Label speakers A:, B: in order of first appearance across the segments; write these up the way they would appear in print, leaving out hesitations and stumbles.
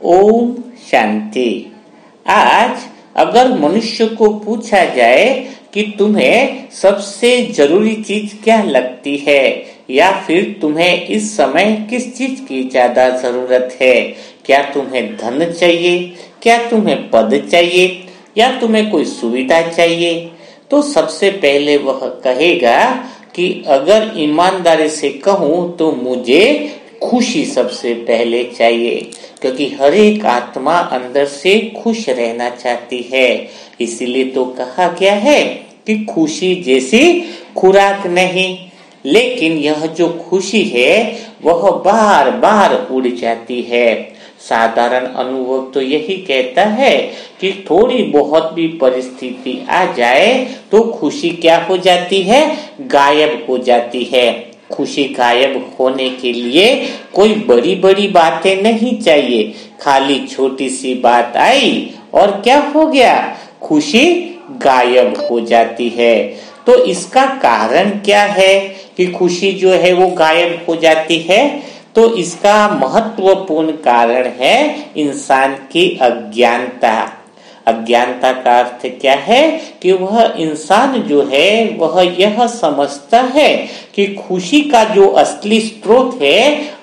A: ओम शांति। आज अगर मनुष्य को पूछा जाए कि तुम्हें सबसे जरूरी चीज क्या लगती है या फिर तुम्हें इस समय किस चीज की ज्यादा जरूरत है, क्या तुम्हें धन चाहिए, क्या तुम्हें पद चाहिए या तुम्हें कोई सुविधा चाहिए, तो सबसे पहले वह कहेगा कि अगर ईमानदारी से कहूं तो मुझे खुशी सबसे पहले चाहिए, क्योंकि हर एक आत्मा अंदर से खुश रहना चाहती है। इसीलिए तो कहा गया है कि खुशी जैसी खुराक नहीं, लेकिन यह जो खुशी है वह बार बार उड़ जाती है। साधारण अनुभव तो यही कहता है कि थोड़ी बहुत भी परिस्थिति आ जाए तो खुशी क्या हो जाती है, गायब हो जाती है। खुशी गायब होने के लिए कोई बड़ी बड़ी बातें नहीं चाहिए, खाली छोटी सी बात आई और क्या हो गया, खुशी गायब हो जाती है। तो इसका कारण क्या है कि खुशी जो है वो गायब हो जाती है? तो इसका महत्वपूर्ण कारण है इंसान की अज्ञानता। अज्ञानता का अर्थ क्या है कि वह इंसान जो है वह यह समझता है कि खुशी का जो असली स्रोत है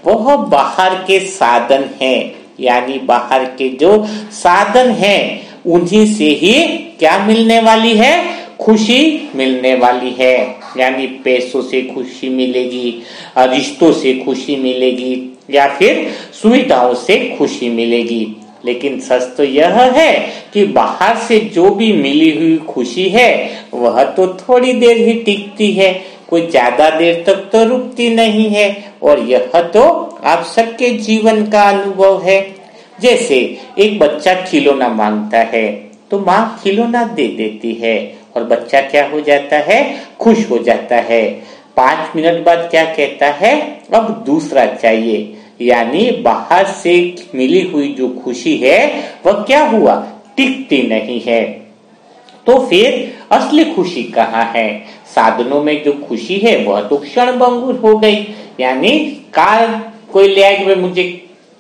A: वह बाहर के साधन है, यानी बाहर के जो साधन हैं उन्हीं से ही क्या मिलने वाली है, खुशी मिलने वाली है। यानी पैसों से खुशी मिलेगी, रिश्तों से खुशी मिलेगी या फिर सुविधाओं से खुशी मिलेगी। लेकिन सच तो यह है कि बाहर से जो भी मिली हुई खुशी है वह तो थोड़ी देर ही टिकती है, कोई ज्यादा देर तक तो रुकती नहीं है। और यह तो आप सबके जीवन का अनुभव है। जैसे एक बच्चा खिलौना मांगता है तो माँ खिलौना दे देती है और बच्चा क्या हो जाता है, खुश हो जाता है। 5 मिनट बाद क्या कहता है, अब दूसरा चाहिए। यानी बाहर से मिली हुई जो खुशी है वह क्या हुआ, टिकती नहीं है। तो फिर असली खुशी कहाँ है? साधनों में जो खुशी है वह तो क्षणभंगुर हो गई। यानी कार कोई ले आएगा, भाई मुझे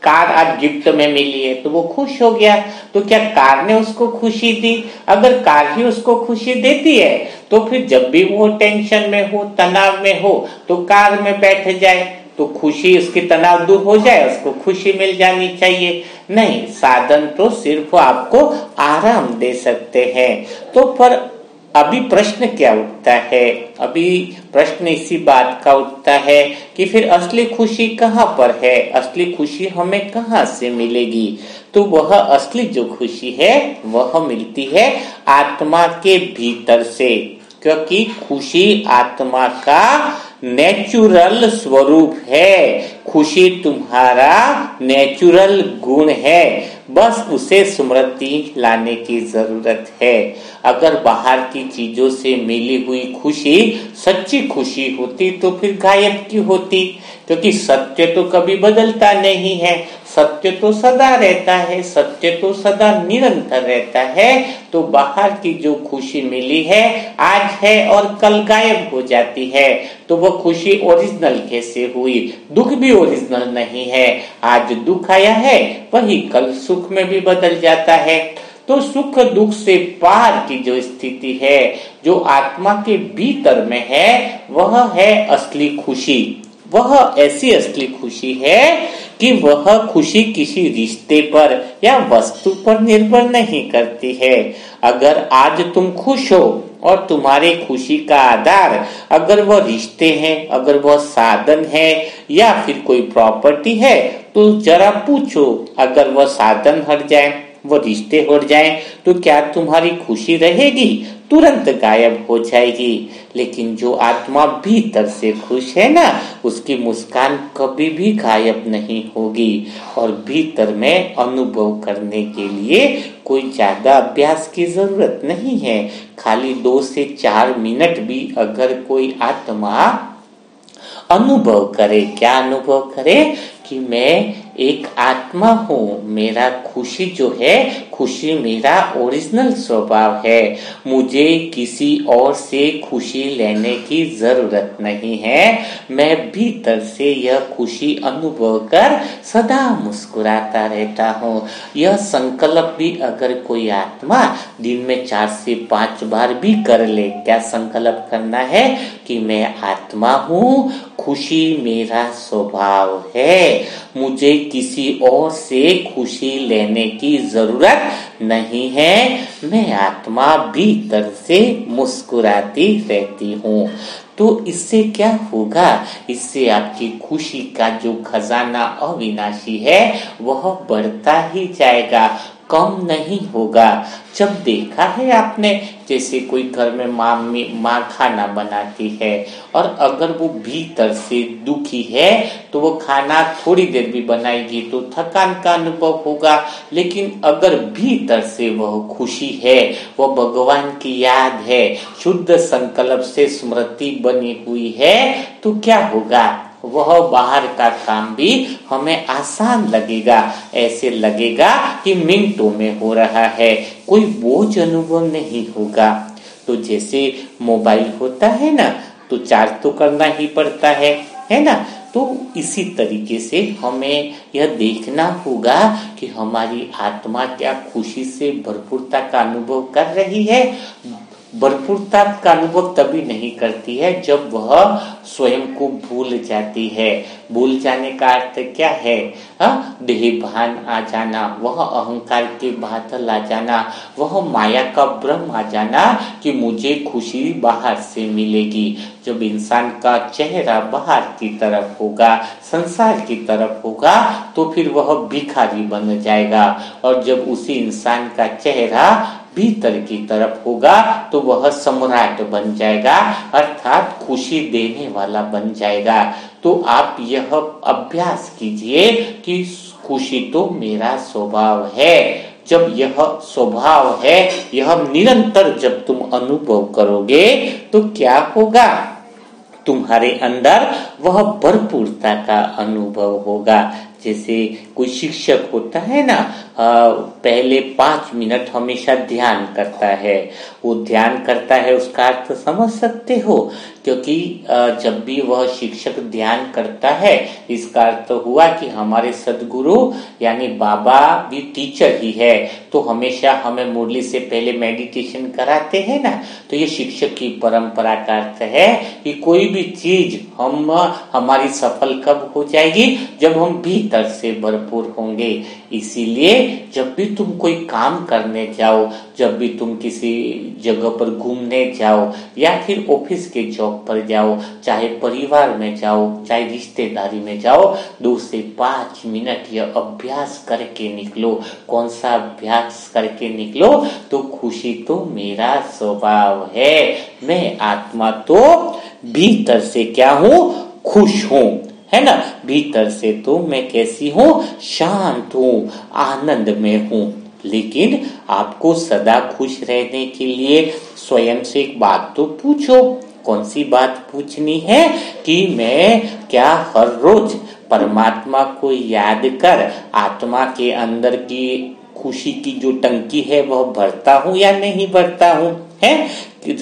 A: कार आज गिफ्ट में मिली है, तो वो खुश हो गया। तो क्या कार ने उसको खुशी दी? अगर कार ही उसको खुशी देती है तो फिर जब भी वो टेंशन में हो, तनाव में हो, तो कार में बैठ जाए तो खुशी, उसकी तनाव दूर हो जाए, उसको खुशी मिल जानी चाहिए। नहीं, साधन तो सिर्फ आपको आराम दे सकते हैं। तो पर अभी प्रश्न क्या उठता है, अभी प्रश्न इसी बात का उठता है कि फिर असली खुशी कहाँ पर है, असली खुशी हमें कहाँ से मिलेगी? तो वह असली जो खुशी है वह मिलती है आत्मा के भीतर से, क्योंकि खुशी आत्मा का नेचुरल स्वरूप है। खुशी तुम्हारा नेचुरल गुण है, बस उसे स्मृति लाने की जरूरत है। अगर बाहर की चीजों से मिली हुई खुशी सच्ची खुशी होती तो फिर गायब क्यों होती? क्योंकि सत्य तो कभी बदलता नहीं है, सत्य तो सदा रहता है, सत्य तो सदा निरंतर रहता है। तो बाहर की जो खुशी मिली है आज है और कल गायब हो जाती है, तो वो खुशी ओरिजिनल कैसे हुई? दुख भी ओरिजिनल नहीं है, आज दुख आया है वही कल सुख में भी बदल जाता है। तो सुख दुख से पार की जो स्थिति है, जो आत्मा के भीतर में है, वह है असली खुशी। वह ऐसी असली खुशी है कि वह खुशी किसी रिश्ते पर या वस्तु पर निर्भर नहीं करती है। अगर आज तुम खुश हो और तुम्हारे खुशी का आधार अगर वह रिश्ते हैं, अगर वह साधन है या फिर कोई प्रॉपर्टी है, तो जरा पूछो, अगर वह साधन हट जाए, वो रिश्ते हट जाए, तो क्या तुम्हारी खुशी रहेगी? तुरंत गायब हो जाएगी। लेकिन जो आत्मा भीतर से खुश है ना, उसकी मुस्कान कभी भी गायब नहीं होगी। और भीतर में अनुभव करने के लिए कोई ज्यादा अभ्यास की जरूरत नहीं है। खाली 2 से 4 मिनट भी अगर कोई आत्मा अनुभव करे, क्या अनुभव करे कि मैं एक आत्मा हूँ। मेरा खुशी जो है, खुशी मेरा ओरिजिनल स्वभाव है। मुझे किसी और से खुशी लेने की जरूरत नहीं है। मैं भीतर से यह खुशी अनुभव कर सदा मुस्कुराता रहता हूँ। यह संकल्प भी अगर कोई आत्मा दिन में 4 से 5 बार भी कर ले, क्या संकल्प करना है कि मैं आत्मा हूँ, खुशी मेरा स्वभाव है, मुझे किसी और से खुशी लेने की जरूरत नहीं है, मैं आत्मा भीतर से मुस्कुराती रहती हूँ। तो इससे क्या होगा? इससे आपकी खुशी का जो खजाना अविनाशी है वह बढ़ता ही जाएगा, कम नहीं होगा। जब देखा है आपने, जैसे कोई घर में माँ खाना बनाती है और अगर वो भीतर से दुखी है तो वो खाना थोड़ी देर भी बनाएगी तो थकान का अनुभव होगा, लेकिन अगर भीतर से वह खुशी है, वह भगवान की याद है, शुद्ध संकल्प से स्मृति बनी हुई है, तो क्या होगा? वह बाहर का काम भी हमें आसान लगेगा। ऐसे लगेगा कि मिनटों में हो रहा है, कोई बोझ अनुभव नहीं होगा। तो जैसे मोबाइल होता है ना, तो चार्ज तो करना ही पड़ता है ना। तो इसी तरीके से हमें यह देखना होगा कि हमारी आत्मा क्या खुशी से भरपूरता का अनुभव कर रही है। भरपूरता का अनुभव तभी नहीं करती है जब वह स्वयं को भूल जाती है। भूल जाने का अर्थ क्या है? देह भान आ जाना, वह अहंकार के बादल आ जाना, वह माया का भ्रम आ जाना कि मुझे खुशी बाहर से मिलेगी। जब इंसान का चेहरा बाहर की तरफ होगा, संसार की तरफ होगा, तो फिर वह भिखारी बन जाएगा। और जब उसी इंसान का चेहरा भीतर की तरफ होगा तो वह सम्राट बन जाएगा, अर्थात खुशी देने वाला बन जाएगा। तो आप यह अभ्यास कीजिए कि खुशी तो मेरा स्वभाव है। जब यह स्वभाव है, यह निरंतर जब तुम अनुभव करोगे तो क्या होगा? तुम्हारे अंदर वह भरपूरता का अनुभव होगा। जैसे कोई शिक्षक होता है ना, पहले 5 मिनट हमेशा ध्यान करता है। वो ध्यान करता है, उसका अर्थ समझ सकते हो? क्योंकि जब भी वह शिक्षक ध्यान करता है, इसका अर्थ हुआ कि हमारे सदगुरु यानी बाबा भी टीचर ही है। तो हमेशा हमें मुरली से पहले मेडिटेशन कराते हैं ना। तो ये शिक्षक की परंपरा का अर्थ है कि कोई भी चीज हमारी सफल कब हो जाएगी? जब हम भीतर से भरपूर होंगे। इसीलिए जब भी तुम कोई काम करने जाओ, जब भी तुम किसी जगह पर घूमने जाओ या फिर ऑफिस के जॉब पर जाओ, चाहे परिवार में जाओ, चाहे रिश्तेदारी में जाओ, 2 से 5 मिनट यह अभ्यास करके निकलो। कौन सा अभ्यास करके निकलो? तो खुशी तो मेरा स्वभाव है, मैं आत्मा तो भीतर से क्या हूँ? खुश हूँ, है ना। भीतर से तो मैं कैसी हूँ? शांत हूँ, आनंद में हूँ। लेकिन आपको सदा खुश रहने के लिए स्वयं से एक बात तो पूछो। कौन सी बात पूछनी है? कि मैं क्या हर रोज परमात्मा को याद कर आत्मा के अंदर की खुशी की जो टंकी है वह भरता हूँ या नहीं भरता हूँ? है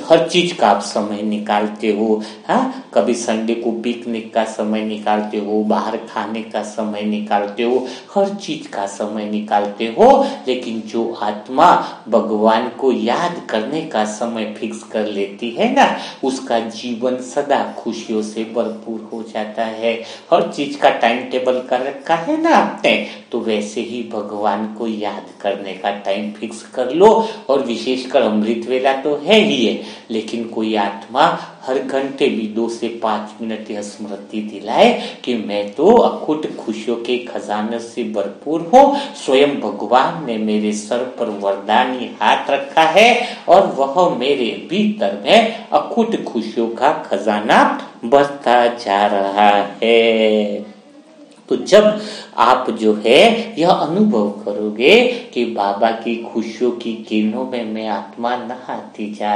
A: हर चीज का आप समय निकालते हो। हाँ, कभी संडे को पिकनिक का समय निकालते हो, बाहर खाने का समय निकालते हो, हर चीज का समय निकालते हो। लेकिन जो आत्मा भगवान को याद करने का समय फिक्स कर लेती है ना, उसका जीवन सदा खुशियों से भरपूर हो जाता है। हर चीज का टाइम टेबल कर रखा है ना आपने, तो वैसे ही भगवान को याद करने का टाइम फिक्स कर लो। और विशेषकर अमृत वेला तो है ही, लेकिन कोई आत्मा हर घंटे भी 2 से 5 मिनट यह स्मृति दिलाए कि मैं तो अखुट खुशियों के खजाने से भरपूर हूँ। स्वयं भगवान ने मेरे सर पर वरदानी हाथ रखा है और वह मेरे भीतर में अखुट खुशियों का खजाना बढ़ता जा रहा है। तो जब आप जो है यह अनुभव करोगे कि बाबा की खुशियों की किरणों में मैं आत्मा नहाती जा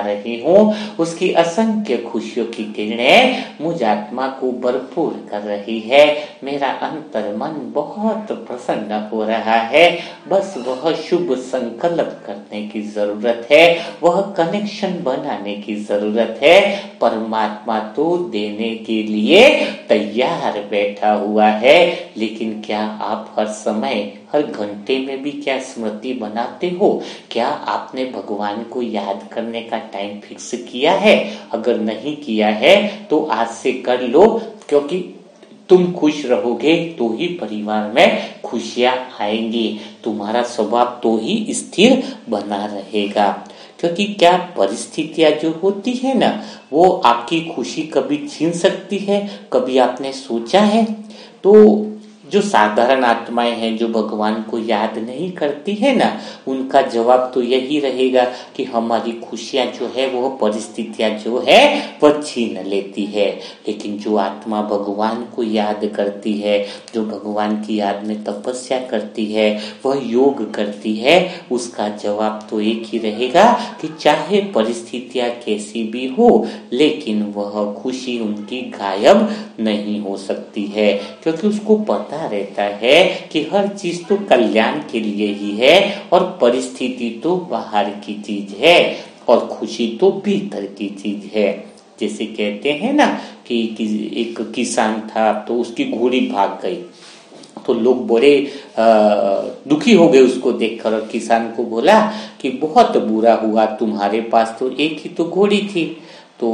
A: रही हूँ। उसकी असंख्य खुशियों की किरणें मुझ आत्मा को भरपूर कर रही है। मेरा अंतर मन बहुत प्रसन्न हो रहा है। बस वह शुभ संकल्प करने की जरूरत है, वह कनेक्शन बनाने की जरूरत है। परमात्मा तो देने के लिए तैयार बैठा हुआ है, लेकिन क्या आप हर समय हर घंटे में भी क्या स्मृति बनाते हो? क्या आपने भगवान को याद करने का टाइम फिक्स किया है? अगर नहीं किया है तो आज से कर लो, क्योंकि तुम खुश रहोगे तो ही परिवार में खुशियां आएंगी, तुम्हारा स्वभाव तो ही स्थिर बना रहेगा। क्योंकि क्या परिस्थितियां जो होती है ना, वो आपकी खुशी कभी छीन सकती है, कभी आपने सोचा है? तो जो साधारण आत्माएं हैं जो भगवान को याद नहीं करती है ना, उनका जवाब तो यही रहेगा कि हमारी खुशियां जो है वो परिस्थितियां जो है वह छीन लेती है। लेकिन जो आत्मा भगवान को याद करती है, जो भगवान की याद में तपस्या करती है, वह योग करती है, उसका जवाब तो एक ही रहेगा कि चाहे परिस्थितियां कैसी भी हो, लेकिन वह खुशी उनकी गायब नहीं हो सकती है। क्योंकि उसको पता रहता है कि हर चीज तो कल्याण के लिए ही है, और परिस्थिति तो बाहर की चीज है, और खुशी तो भीतर की चीज है। जैसे कहते हैं ना कि एक किसान था तो उसकी घोड़ी भाग गई, तो लोग बड़े दुखी हो गए उसको देखकर, और किसान को बोला कि बहुत बुरा हुआ, तुम्हारे पास तो एक ही तो घोड़ी थी। तो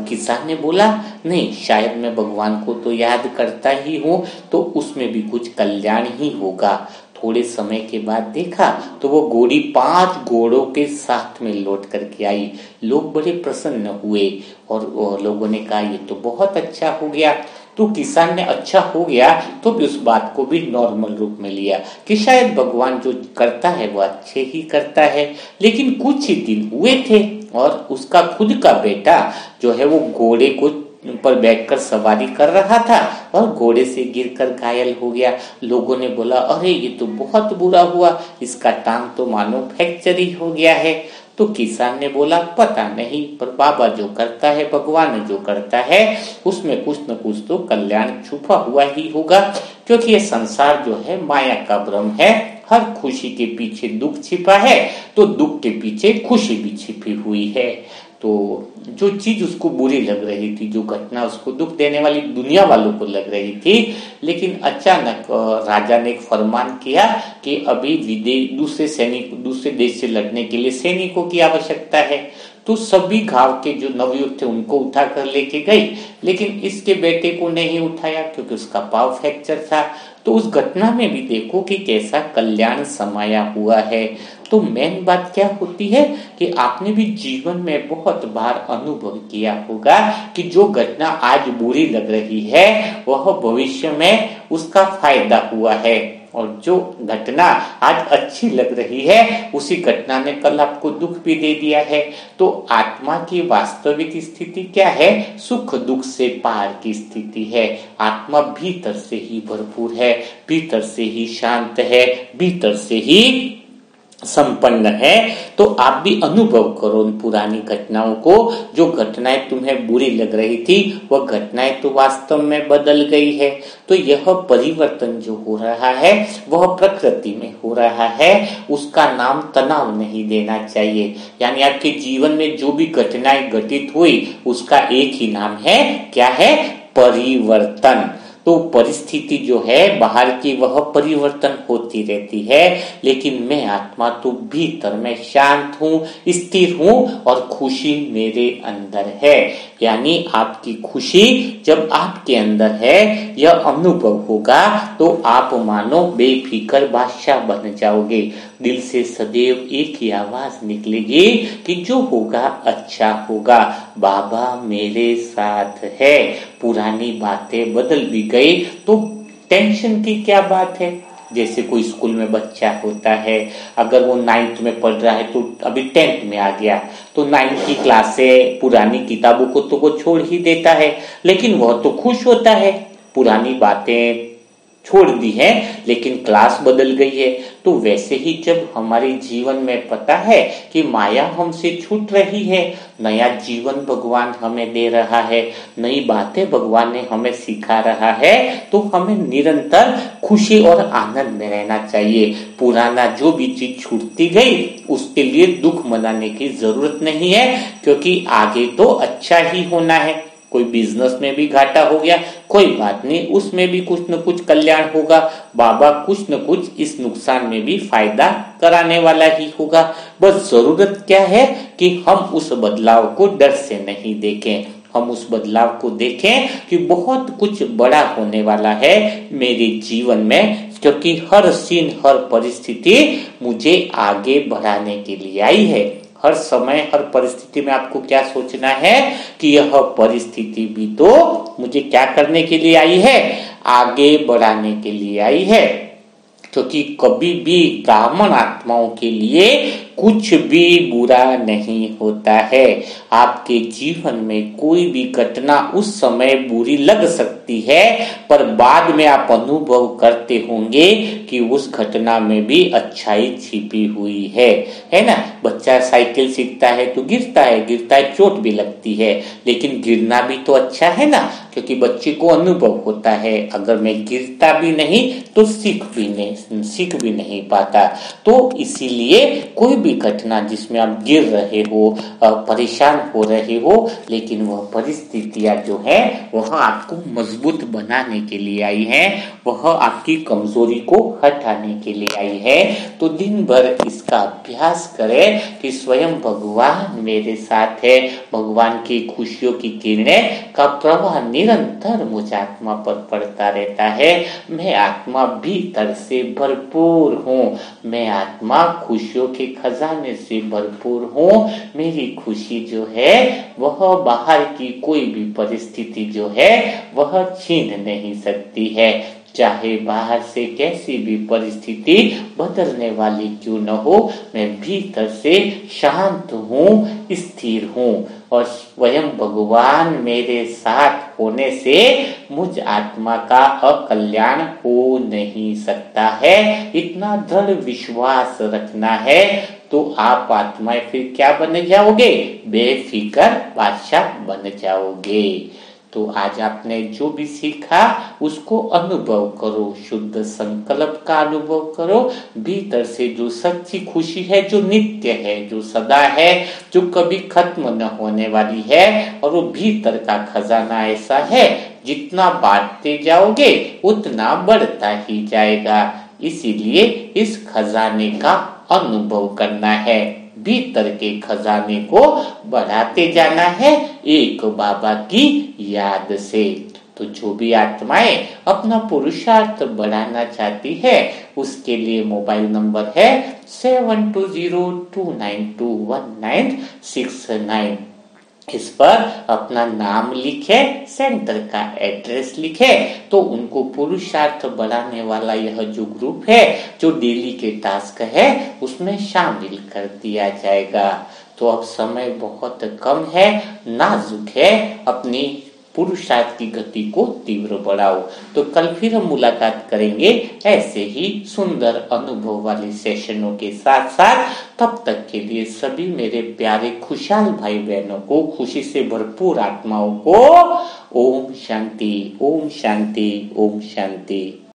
A: किसान ने बोला, नहीं, शायद मैं भगवान को तो याद करता ही हूँ, तो उसमें भी कुछ कल्याण ही होगा। थोड़े समय के बाद देखा तो वो घोड़ी 5 घोड़ों के साथ में लौट करके आई। लोग बड़े प्रसन्न हुए और लोगों ने कहा ये तो बहुत अच्छा हो गया। तो किसान ने अच्छा हो गया तो भी उस बात को भी नॉर्मल रूप में लिया कि शायद भगवान जो करता है वो अच्छे ही करता है। लेकिन कुछ ही दिन हुए थे और उसका खुद का बेटा जो है वो घोड़े को पर बैठकर सवारी कर रहा था और घोड़े से गिरकर घायल हो गया। लोगों ने बोला, अरे ये तो बहुत बुरा हुआ, इसका टांग तो मानो फ्रैक्चर ही हो गया है। तो किसान ने बोला, पता नहीं, पर बाबा जो करता है, भगवान जो करता है, उसमें कुछ न कुछ तो कल्याण छुपा हुआ ही होगा। क्योंकि ये संसार जो है माया का भ्रम है, हर खुशी के पीछे दुख छिपा है, तो दुख के पीछे खुशी भी छिपी हुई है। तो जो चीज उसको बुरी लग रही थी, जो घटना उसको दुख देने वाली दुनिया वालों को लग रही थी, लेकिन अचानक राजा ने एक फरमान किया कि अभी दूसरे देश से लड़ने के लिए सैनिकों की आवश्यकता है। तो सभी गांव के जो नवयुवक थे उनको उठा कर लेके गई, लेकिन इसके बेटे को नहीं उठाया क्योंकि उसका पाव फ्रैक्चर था। तो उस घटना में भी देखो कि कैसा कल्याण समाया हुआ है। तो मेन बात क्या होती है कि आपने भी जीवन में बहुत बार अनुभव किया होगा कि जो घटना आज बुरी लग रही है वह भविष्य में उसका फायदा हुआ है, और जो घटना आज अच्छी लग रही है उसी घटना ने कल आपको दुख भी दे दिया है। तो आत्मा की वास्तविक स्थिति क्या है? सुख दुख से पार की स्थिति है। आत्मा भीतर से ही भरपूर है, भीतर से ही शांत है, भीतर से ही संपन्न है। तो आप भी अनुभव करो उन पुरानी घटनाओं को। जो घटनाएं तुम्हें बुरी लग रही थी वह घटनाएं तो वास्तव में बदल गई है। तो यह परिवर्तन जो हो रहा है वह प्रकृति में हो रहा है, उसका नाम तनाव नहीं देना चाहिए। यानी आपके जीवन में जो भी घटनाएं घटित हुई उसका एक ही नाम है, क्या है? परिवर्तन। तो परिस्थिति जो है बाहर की वह परिवर्तन होती रहती है, लेकिन मैं आत्मा तो भीतर में शांत हूँ, स्थिर हूँ, और खुशी मेरे अंदर है। यानी आपकी खुशी जब आपके अंदर है, यह अनुभव होगा तो आप मानो बेफिक्र बादशाह बन जाओगे। दिल से सदैव एक ही आवाज निकलेगी कि जो होगा अच्छा होगा, बाबा मेरे साथ है। पुरानी बातें बदल भी गई तो टेंशन की क्या बात है? जैसे कोई स्कूल में बच्चा होता है, अगर वो 9th में पढ़ रहा है तो अभी 10th में आ गया, तो 9th की क्लास से पुरानी किताबों को तो वो छोड़ ही देता है, लेकिन वह तो खुश होता है। पुरानी बातें छोड़ दी है, लेकिन क्लास बदल गई है। तो वैसे ही जब हमारे जीवन में पता है कि माया हमसे छूट रही है, नया जीवन भगवान हमें दे रहा है, नई बातें भगवान ने हमें सिखा रहा है, तो हमें निरंतर खुशी और आनंद में रहना चाहिए। पुराना जो भी चीज छूटती गई उसके लिए दुख मनाने की जरूरत नहीं है, क्योंकि आगे तो अच्छा ही होना है। कोई बिजनेस में भी घाटा हो गया, कोई बात नहीं, उसमें भी कुछ न कुछ कल्याण होगा। बाबा कुछ न कुछ इस नुकसान में भी फायदा कराने वाला ही होगा। बस जरूरत क्या है कि हम उस बदलाव को डर से नहीं देखें, हम उस बदलाव को देखें कि बहुत कुछ बड़ा होने वाला है मेरे जीवन में, क्योंकि हर सीन, हर परिस्थिति मुझे आगे बढ़ाने के लिए आई है। हर समय, हर परिस्थिति में आपको क्या सोचना है कि यह परिस्थिति भी तो मुझे क्या करने के लिए आई है, आगे बढ़ाने के लिए आई है। क्योंकि कभी भी ब्राह्मण आत्माओं के लिए कुछ भी बुरा नहीं होता है। आपके जीवन में कोई भी घटना उस समय बुरी लग सकती है, पर बाद में आप अनुभव करते होंगे कि उस घटना में भी अच्छाई छिपी हुई है ना। बच्चा साइकिल सीखता है तो गिरता है, चोट भी लगती है, लेकिन गिरना भी तो अच्छा है ना, क्योंकि बच्चे को अनुभव होता है अगर मैं गिरता भी नहीं तो सीख भी नहीं पाता। तो इसीलिए कोई भी घटना जिसमें आप गिर रहे हो, परेशान हो रहे हो, लेकिन वह परिस्थितियां जो है वह आपको मजबूत बनाने के लिए आई है, वह आपकी कमजोरी को हटाने के लिए आई है। तो दिन भर इसका अभ्यास करें कि स्वयं भगवान मेरे साथ है, भगवान की खुशियों की किरणें का प्रवाह निरंतर मुझ आत्मा पर पड़ता रहता है। मैं आत्मा भीतर से भरपूर हूँ, मैं आत्मा खुशियों के खजाने से भरपूर हूँ। मेरी खुशी जो है वह बाहर की कोई भी परिस्थिति जो है वह छीन नहीं सकती है। चाहे बाहर से कैसी भी परिस्थिति बदलने वाली क्यों न हो, मैं भीतर से शांत हूँ, स्थिर हूँ, और स्वयं भगवान मेरे साथ होने से मुझ आत्मा का अकल्याण हो नहीं सकता है। इतना दृढ़ विश्वास रखना है तो आप आत्माएं फिर क्या बन जाओगे, बेफिक्र बादशाह बन जाओगे। तो आज आपने जो भी सीखा उसको अनुभव करो, शुद्ध संकल्प का अनुभव करो, भीतर से जो सच्ची खुशी है, जो नित्य है, जो सदा है, जो कभी खत्म न होने वाली है, और वो भीतर का खजाना ऐसा है जितना बांटते जाओगे उतना बढ़ता ही जाएगा। इसीलिए इस खजाने का अनुभव करना है, भीतर के खजाने को बढ़ाते जाना है एक बाबा की याद से। तो जो भी आत्माएं अपना पुरुषार्थ बढ़ाना चाहती है उसके लिए मोबाइल नंबर है 7202921969। इस पर अपना नाम लिखे, सेंटर का एड्रेस लिखे, तो उनको पुरुषार्थ बढ़ाने वाला यह जो ग्रुप है, जो डेली के टास्क है, उसमें शामिल कर दिया जाएगा। तो अब समय बहुत कम है, नाजुक है, अपनी पुरुषार्थ की गति को तीव्र बढ़ाओ। तो कल फिर हम मुलाकात करेंगे ऐसे ही सुंदर अनुभव वाले सेशनों के साथ साथ। तब तक के लिए सभी मेरे प्यारे खुशहाल भाई बहनों को, खुशी से भरपूर आत्माओं को ओम शांति, ओम शांति, ओम शांति।